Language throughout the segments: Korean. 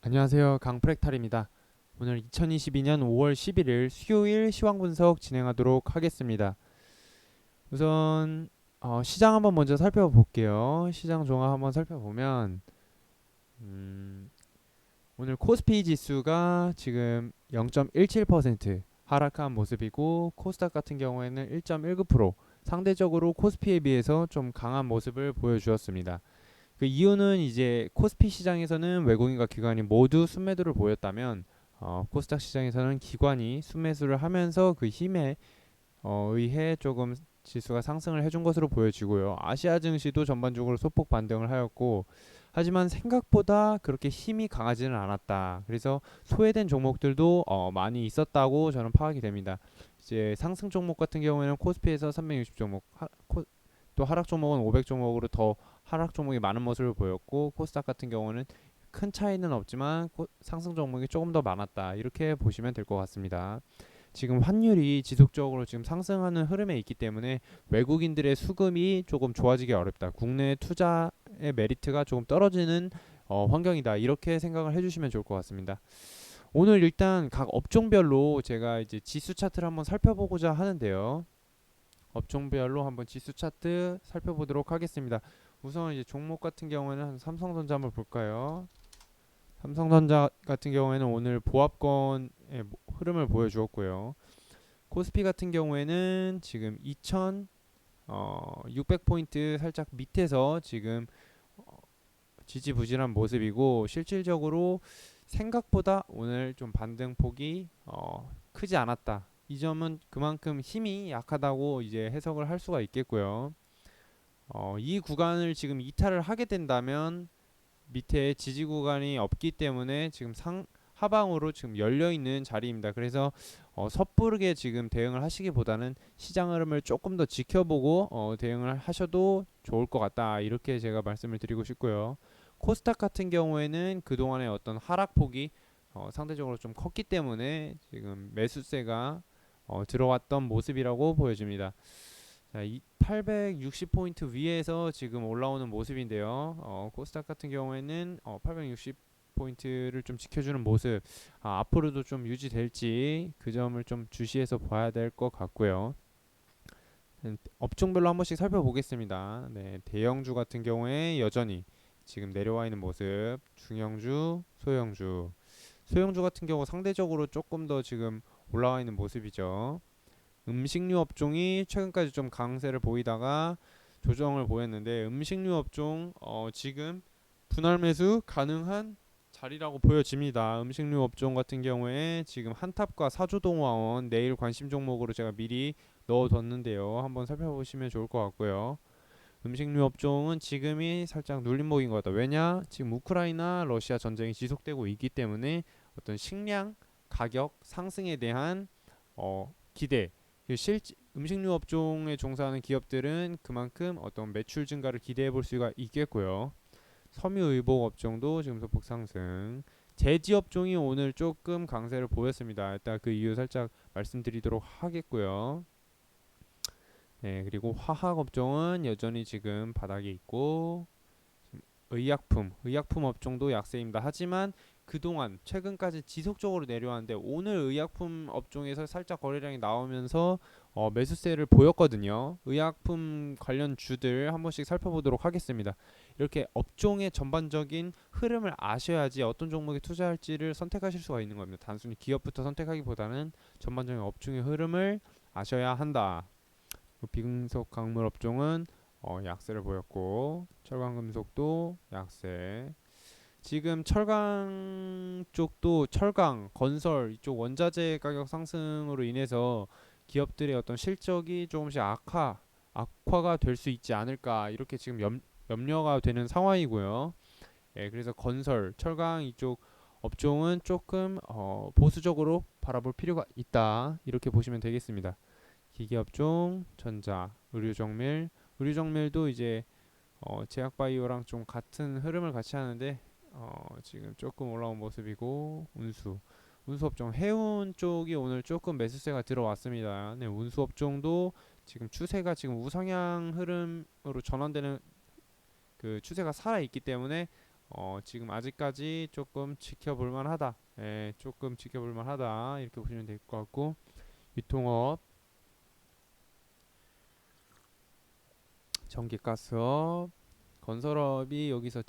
안녕하세요. 강프렉탈입니다. 오늘 2022년 5월 11일 수요일 시황 분석 진행하도록 하겠습니다. 우선 시장 한번 먼저 살펴볼게요. 시장 종합 한번 살펴보면 오늘 코스피 지수가 지금 0.17% 하락한 모습이고 코스닥 같은 경우에는 1.19% 상대적으로 코스피에 비해서 좀 강한 모습을 보여주었습니다. 그 이유는 이제 코스피 시장에서는 외국인과 기관이 모두 순매도를 보였다면 코스닥 시장에서는 기관이 순매수를 하면서 그 힘에 의해 조금 지수가 상승을 해준 것으로 보여지고요. 아시아 증시도 전반적으로 소폭 반등을 하였고 하지만 생각보다 그렇게 힘이 강하지는 않았다. 그래서 소외된 종목들도 많이 있었다고 저는 파악이 됩니다. 이제 상승 종목 같은 경우에는 코스피에서 360 종목, 또 하락 종목은 500 종목으로 더 하락 종목이 많은 모습을 보였고 코스닥 같은 경우는 큰 차이는 없지만 상승 종목이 조금 더 많았다. 이렇게 보시면 될 것 같습니다. 지금 환율이 지속적으로 지금 상승하는 흐름에 있기 때문에 외국인들의 수급이 조금 좋아지기 어렵다. 국내 투자의 메리트가 조금 떨어지는 환경이다. 이렇게 생각을 해주시면 좋을 것 같습니다. 오늘 일단 각 업종별로 제가 이제 지수 차트를 한번 살펴보고자 하는데요. 업종별로 한번 지수 차트 살펴보도록 하겠습니다. 우선 이제 종목 같은 경우에는 삼성전자 한번 볼까요? 삼성전자 같은 경우에는 오늘 보합권의 흐름을 보여주었고요. 코스피 같은 경우에는 지금 2,600포인트 살짝 밑에서 지금 지지부진한 모습이고 실질적으로 생각보다 오늘 좀 반등폭이 크지 않았다. 이 점은 그만큼 힘이 약하다고 이제 해석을 할 수가 있겠고요. 이 구간을 지금 이탈을 하게 된다면 밑에 지지 구간이 없기 때문에 지금 하방으로 지금 열려 있는 자리입니다. 그래서 섣부르게 지금 대응을 하시기보다는 시장 흐름을 조금 더 지켜보고 대응을 하셔도 좋을 것 같다. 이렇게 제가 말씀을 드리고 싶고요. 코스닥 같은 경우에는 그동안의 어떤 하락폭이 상대적으로 좀 컸기 때문에 지금 매수세가 들어왔던 모습이라고 보여집니다. 자, 860포인트 위에서 지금 올라오는 모습인데요. 코스닥 같은 경우에는 860포인트를 좀 지켜주는 모습, 앞으로도 좀 유지될지 그 점을 좀 주시해서 봐야 될 것 같고요. 업종별로 한 번씩 살펴보겠습니다. 네, 대형주 같은 경우에 여전히 지금 내려와 있는 모습, 중형주, 소형주. 소형주 같은 경우 상대적으로 조금 더 지금 올라와 있는 모습이죠. 음식료 업종이 최근까지 좀 강세를 보이다가 조정을 보였는데 음식료 업종 지금 분할 매수 가능한 자리라고 보여집니다. 음식료 업종 같은 경우에 지금 한탑과 사조동화원 내일 관심 종목으로 제가 미리 넣어뒀는데요. 한번 살펴보시면 좋을 것 같고요. 음식료 업종은 지금이 살짝 눌림목인 것 같다. 왜냐? 지금 우크라이나 러시아 전쟁이 지속되고 있기 때문에 어떤 식량 가격 상승에 대한 기대, 음식료 업종에 종사하는 기업들은 그만큼 어떤 매출 증가를 기대해 볼 수가 있겠고요. 섬유의복 업종도 지금 소폭 상승. 제지 업종이 오늘 조금 강세를 보였습니다. 일단 그 이유 살짝 말씀드리도록 하겠고요. 네, 그리고 화학 업종은 여전히 지금 바닥에 있고 의약품 업종도 약세입니다. 하지만 그동안 최근까지 지속적으로 내려왔는데 오늘 의약품 업종에서 살짝 거래량이 나오면서 매수세를 보였거든요. 의약품 관련 주들 한 번씩 살펴보도록 하겠습니다. 이렇게 업종의 전반적인 흐름을 아셔야지 어떤 종목에 투자할지를 선택하실 수가 있는 겁니다. 단순히 기업부터 선택하기보다는 전반적인 업종의 흐름을 아셔야 한다. 비금속 광물 업종은 약세를 보였고 철강금속도 약세. 지금 철강 쪽도 철강, 건설 이쪽 원자재 가격 상승으로 인해서 기업들의 어떤 실적이 조금씩 악화가 될 수 있지 않을까 이렇게 지금 염려가 되는 상황이고요. 예, 그래서 건설, 철강 이쪽 업종은 조금 보수적으로 바라볼 필요가 있다 이렇게 보시면 되겠습니다. 기계업종, 전자, 의료정밀도 이제 제약바이오랑 좀 같은 흐름을 같이 하는데 지금 조금 올라온 모습이고 운수업종 해운 쪽이 오늘 조금 매수세가 들어왔습니다. 네, 운수업종도 지금 추세가 지금 우상향 흐름으로 전환되는 그 추세가 살아 있기 때문에 지금 아직까지 조금 지켜볼 만하다. 예, 조금 지켜볼 만하다. 이렇게 보시면 될 것 같고, 유통업, 전기가스업, 건설업이 여기서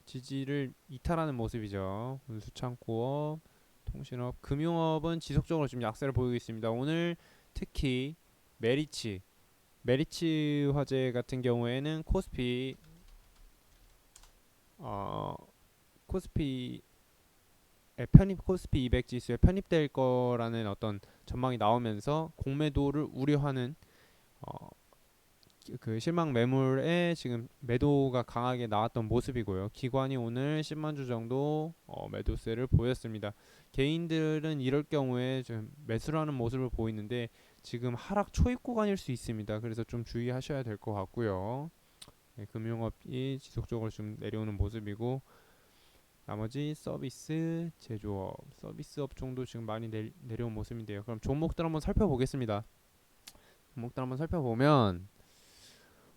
지지를 이탈하는 모습이죠. 운수창고업, 통신업, 금융업은 지속적으로 지금 약세를 보이고 있습니다. 오늘 특히 메리츠 화재 같은 경우에는 어, 코스피 편입 코스피 200 지수에 편입될 거라는 어떤 전망이 나오면서 공매도를 우려하는 어, 그 실망 매물에 지금 매도가 강하게 나왔던 모습이고요. 기관이 오늘 10만 주 정도 매도세를 보였습니다. 개인들은 이럴 경우에 좀 매수를 하는 모습을 보이는데 지금 하락 초입 구간일 수 있습니다. 그래서 좀 주의하셔야 될 것 같고요. 네, 금융업이 지속적으로 좀 내려오는 모습이고 나머지 서비스, 제조업, 서비스업 정도 지금 많이 내려온 모습인데요. 그럼 종목들 한번 살펴보겠습니다. 종목들 한번 살펴보면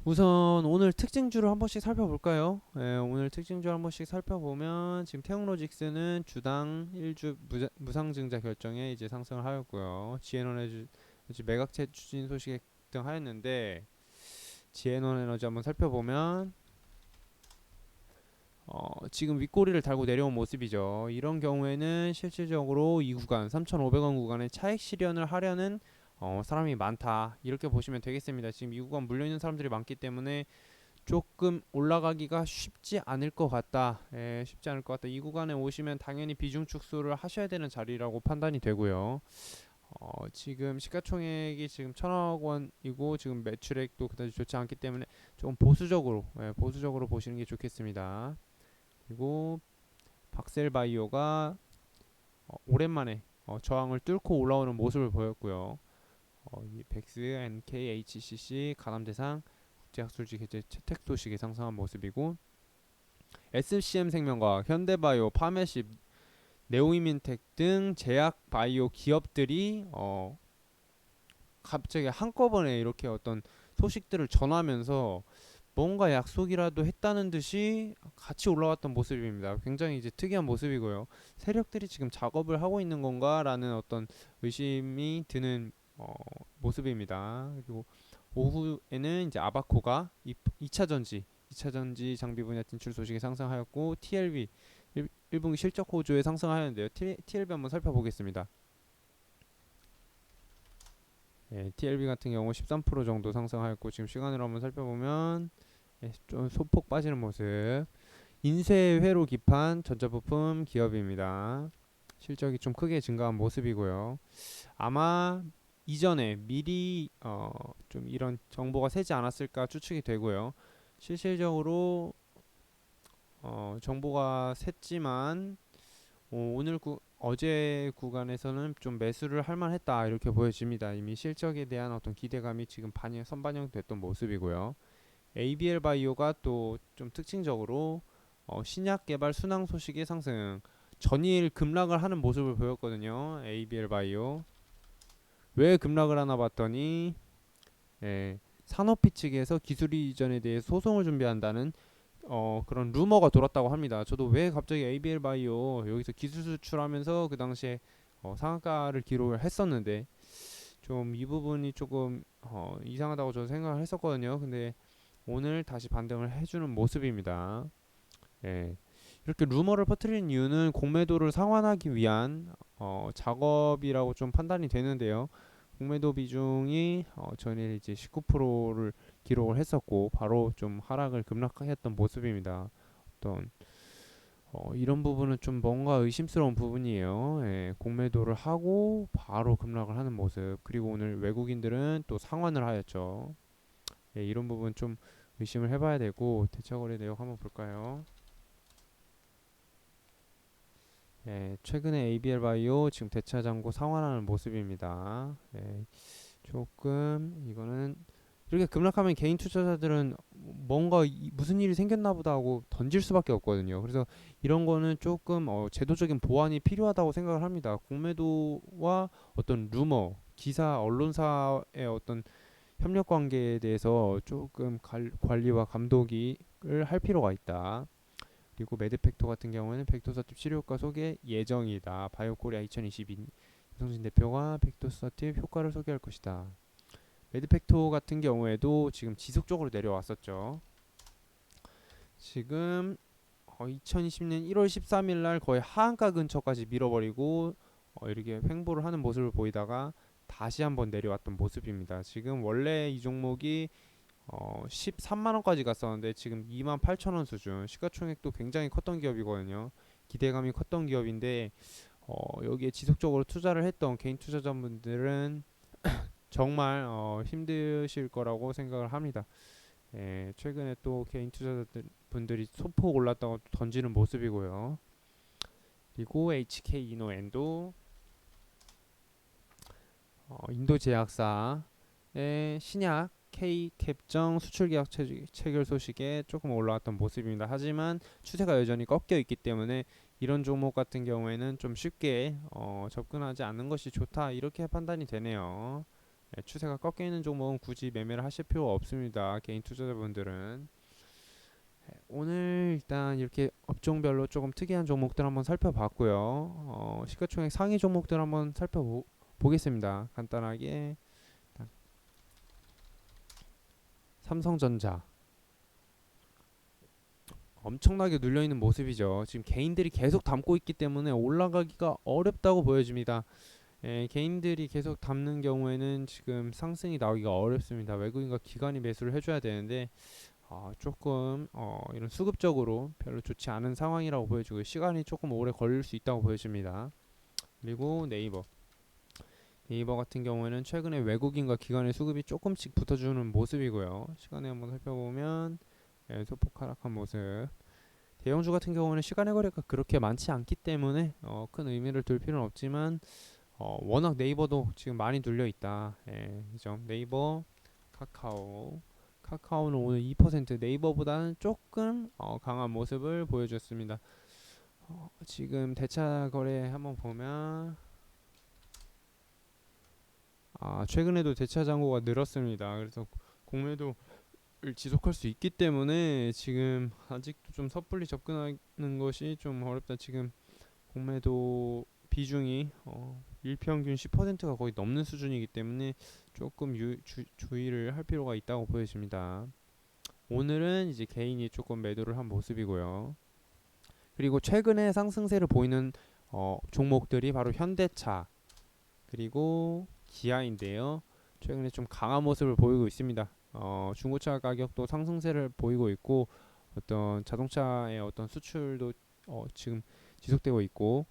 우선 오늘 특징주를 한 번씩 살펴볼까요? 예, 오늘 특징주 한 번씩 살펴보면 지금 태용로직스는 주당 1주 무상증자 결정에 이제 상승을 하였고요. 지앤원에너지 매각채 추진 소식에 등하였는데 지앤원에너지 한번 살펴보면 지금 윗꼬리를 달고 내려온 모습이죠. 이런 경우에는 실질적으로 이 구간 3,500원 구간에 차익 실현을 하려는 사람이 많다 이렇게 보시면 되겠습니다. 지금 이 구간 물려있는 사람들이 많기 때문에 조금 올라가기가 쉽지 않을 것 같다. 예, 쉽지 않을 것 같다. 이 구간에 오시면 당연히 비중 축소를 하셔야 되는 자리라고 판단이 되고요. 지금 시가총액이 지금 1,000억 원이고 지금 매출액도 그다지 좋지 않기 때문에 조금 보수적으로 보시는 게 좋겠습니다. 그리고 박셀바이오가 오랜만에 저항을 뚫고 올라오는 모습을 보였고요. 이 백스, NK, HCC, 가남대상, 국제학술지 개최 채택 소식이 상승한 모습이고 SCM 생명과학, 현대바이오, 파메십, 네오이민텍 등 제약 바이오 기업들이 갑자기 한꺼번에 이렇게 어떤 소식들을 전하면서 뭔가 약속이라도 했다는 듯이 같이 올라왔던 모습입니다. 굉장히 이제 특이한 모습이고요. 세력들이 지금 작업을 하고 있는 건가라는 어떤 의심이 드는 모습입니다. 그리고 오후에는 이제 아바코가 2차 전지 장비 분야 진출 소식이 상승하였고 TLB 1분기 실적 호조에 상승하였는데요. TLB 한번 살펴보겠습니다. 예, TLB 같은 경우 13% 정도 상승하였고 지금 시간으로 한번 살펴보면 예, 좀 소폭 빠지는 모습. 인쇄 회로 기판 전자부품 기업입니다. 실적이 좀 크게 증가한 모습이고요. 아마 이전에 미리 좀 이런 정보가 새지 않았을까 추측이 되고요. 실질적으로 정보가 샜지만 어제 구간에서는 좀 매수를 할 만했다 이렇게 보여집니다. 이미 실적에 대한 어떤 기대감이 지금 선반영됐던 모습이고요. ABL 바이오가 또 좀 특징적으로 신약 개발 순항 소식의 상승 전일 급락을 하는 모습을 보였거든요. ABL 바이오 왜 급락을 하나 봤더니 예, 산업비 측에서 기술 이전에 대해 소송을 준비한다는 그런 루머가 돌았다고 합니다. 저도 왜 갑자기 ABL 바이오 여기서 기술 수출하면서 그 당시에 상한가를 기록을 했었는데 좀 이 부분이 조금 이상하다고 저는 생각을 했었거든요. 근데 오늘 다시 반등을 해주는 모습입니다. 예. 이렇게 루머를 퍼뜨리는 이유는 공매도를 상환하기 위한 작업이라고 좀 판단이 되는데요. 공매도 비중이 전일 이제 19%를 기록을 했었고 바로 좀 하락을 급락했던 모습입니다. 어떤 이런 부분은 좀 뭔가 의심스러운 부분이에요. 예, 공매도를 하고 바로 급락을 하는 모습. 그리고 오늘 외국인들은 또 상환을 하였죠. 예, 이런 부분 좀 의심을 해봐야 되고 대처거래 내역 한번 볼까요? 예, 최근에 ABL 바이오 지금 대차 잔고 상환하는 모습입니다. 예, 조금 이거는 이렇게 급락하면 개인 투자자들은 뭔가 무슨 일이 생겼나 보다 하고 던질 수밖에 없거든요. 그래서 이런 거는 조금 제도적인 보완이 필요하다고 생각을 합니다. 공매도와 어떤 루머, 기사, 언론사의 어떤 협력 관계에 대해서 조금 관리와 감독을 할 필요가 있다. 그리고 매드팩토 같은 경우에는 벡토서팁 치료효과 소개 예정이다. 바이오코리아 2022 이성진 대표가 벡토서팁 효과를 소개할 것이다. 매드팩토 같은 경우에도 지금 지속적으로 내려왔었죠. 지금 2020년 1월 13일 날 거의 하한가 근처까지 밀어버리고 이렇게 횡보를 하는 모습을 보이다가 다시 한번 내려왔던 모습입니다. 지금 원래 이 종목이 13만원까지 갔었는데 지금 28,000원 수준, 시가총액도 굉장히 컸던 기업이거든요. 기대감이 컸던 기업인데 여기에 지속적으로 투자를 했던 개인 투자자분들은 정말 힘드실 거라고 생각을 합니다. 예, 최근에 또 개인 투자자분들이 소폭 올랐다고 던지는 모습이고요. 그리고 HK 이노엔도 인도 제약사의 신약 K 캡정 수출 계약 체결 소식에 조금 올라왔던 모습입니다. 하지만 추세가 여전히 꺾여 있기 때문에 이런 종목 같은 경우에는 좀 쉽게 접근하지 않는 것이 좋다, 이렇게 판단이 되네요. 네, 추세가 꺾여 있는 종목은 굳이 매매를 하실 필요가 없습니다. 개인 투자자분들은. 오늘 일단 이렇게 업종별로 조금 특이한 종목들 한번 살펴봤고요. 시가총액 상위 종목들 한번 살펴보겠습니다. 간단하게 삼성전자 엄청나게 눌려있는 모습이죠. 지금 개인들이 계속 담고 있기 때문에 올라가기가 어렵다고 보여집니다. 개인들이 계속 담는 경우에는 지금 상승이 나오기가 어렵습니다. 외국인과 기관이 매수를 해줘야 되는데 조금 이런 수급적으로 별로 좋지 않은 상황이라고 보여지고 시간이 조금 오래 걸릴 수 있다고 보여집니다. 그리고 네이버 같은 경우에는 최근에 외국인과 기관의 수급이 조금씩 붙어주는 모습이고요. 시간에 한번 살펴보면 소폭 하락한 모습. 대형주 같은 경우는 시간의 거래가 그렇게 많지 않기 때문에 큰 의미를 둘 필요는 없지만 워낙 네이버도 지금 많이 눌려 있다. 이 점. 네이버, 카카오는 오늘 2% 네이버보다는 조금 강한 모습을 보여줬습니다. 지금 대차 거래 한번 보면 최근에도 대차 잔고가 늘었습니다. 그래서 공매도를 지속할 수 있기 때문에 지금 아직도 좀 섣불리 접근하는 것이 좀 어렵다. 지금 공매도 비중이 일평균 10%가 거의 넘는 수준이기 때문에 조금 주의를 할 필요가 있다고 보여집니다. 오늘은 이제 개인이 조금 매도를 한 모습이고요. 그리고 최근에 상승세를 보이는 종목들이 바로 현대차 그리고 기아인데요. 최근에 좀 강한 모습을 보이고 있습니다. 중고차 가격도 상승세를 보이고 있고 어떤 자동차의 어떤 수출도 지금 지속되고 있고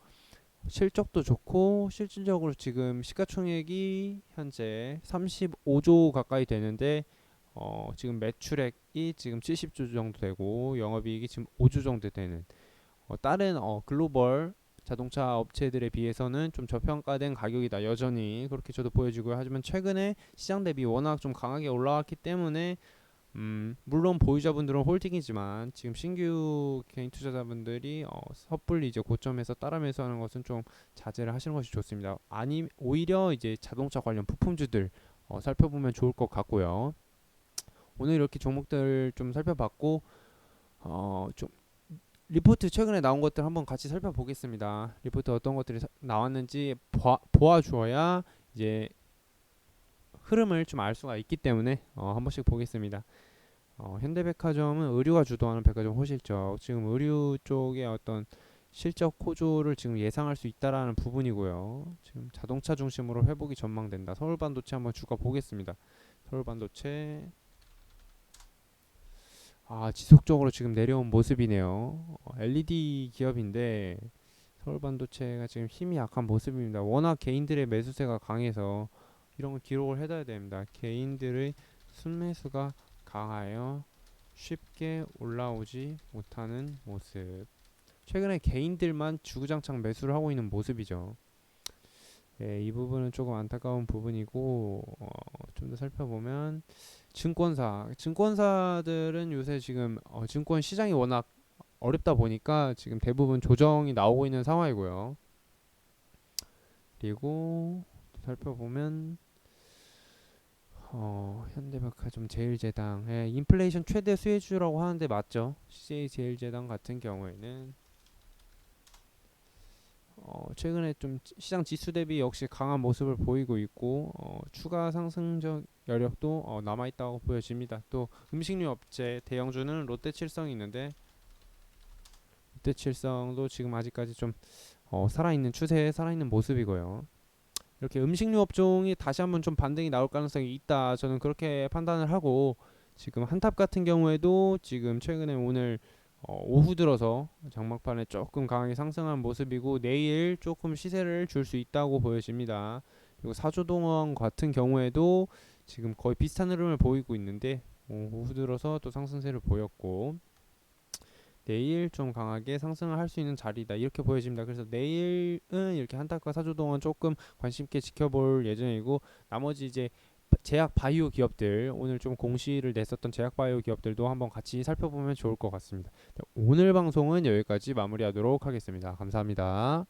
실적도 좋고 실질적으로 지금 시가총액이 현재 35조 가까이 되는데 지금 매출액이 지금 70조 정도 되고 영업이익이 지금 5조 정도 되는 다른 글로벌 자동차 업체들에 비해서는 좀 저평가된 가격이다. 여전히 그렇게 저도 보여지고요. 하지만 최근에 시장 대비 워낙 좀 강하게 올라왔기 때문에 물론 보유자분들은 홀딩이지만 지금 신규 개인 투자자분들이 섣불리 이제 고점에서 따라 매수하는 것은 좀 자제를 하시는 것이 좋습니다. 아니 오히려 이제 자동차 관련 부품주들 살펴보면 좋을 것 같고요. 오늘 이렇게 종목들 좀 살펴봤고 좀 리포트 최근에 나온 것들 한번 같이 살펴보겠습니다. 리포트 어떤 것들이 나왔는지 보아주어야 이제 흐름을 좀 알 수가 있기 때문에 한 번씩 보겠습니다. 현대백화점은 의류가 주도하는 백화점 호실적, 지금 의류 쪽의 어떤 실적 호조를 지금 예상할 수 있다라는 부분이고요. 지금 자동차 중심으로 회복이 전망된다. 서울반도체 한번 주가 보겠습니다. 서울반도체 지속적으로 지금 내려온 모습이네요. LED 기업인데 서울반도체가 지금 힘이 약한 모습입니다. 워낙 개인들의 매수세가 강해서 이런 걸 기록을 해둬야 됩니다. 개인들의 순매수가 강하여 쉽게 올라오지 못하는 모습. 최근에 개인들만 주구장창 매수를 하고 있는 모습이죠. 이 부분은 조금 안타까운 부분이고 좀 더 살펴보면 증권사들은 요새 지금 증권 시장이 워낙 어렵다 보니까 지금 대부분 조정이 나오고 있는 상황이고요. 그리고 살펴보면 현대백화점 제일제당 인플레이션 최대 수혜주라고 하는데 맞죠? CJ 제일제당 같은 경우에는 최근에 좀 시장 지수 대비 역시 강한 모습을 보이고 있고 추가 상승적 여력도 남아 있다고 보여집니다. 또 음식료 업체 대형주는 롯데칠성이 있는데 롯데칠성도 지금 아직까지 좀 살아있는 추세에 살아있는 모습이고요. 이렇게 음식료 업종이 다시 한번 좀 반등이 나올 가능성이 있다. 저는 그렇게 판단을 하고 지금 한탑 같은 경우에도 지금 최근에 오늘 오후 들어서 장막판에 조금 강하게 상승한 모습이고 내일 조금 시세를 줄 수 있다고 보여집니다. 그리고 사조동원 같은 경우에도 지금 거의 비슷한 흐름을 보이고 있는데 오후 들어서 또 상승세를 보였고 내일 좀 강하게 상승을 할 수 있는 자리다 이렇게 보여집니다. 그래서 내일은 이렇게 한타과 사조동원 조금 관심 있게 지켜볼 예정이고 나머지 이제 제약 바이오 기업들 오늘 좀 공시를 냈었던 제약 바이오 기업들도 한번 같이 살펴보면 좋을 것 같습니다. 오늘 방송은 여기까지 마무리하도록 하겠습니다. 감사합니다.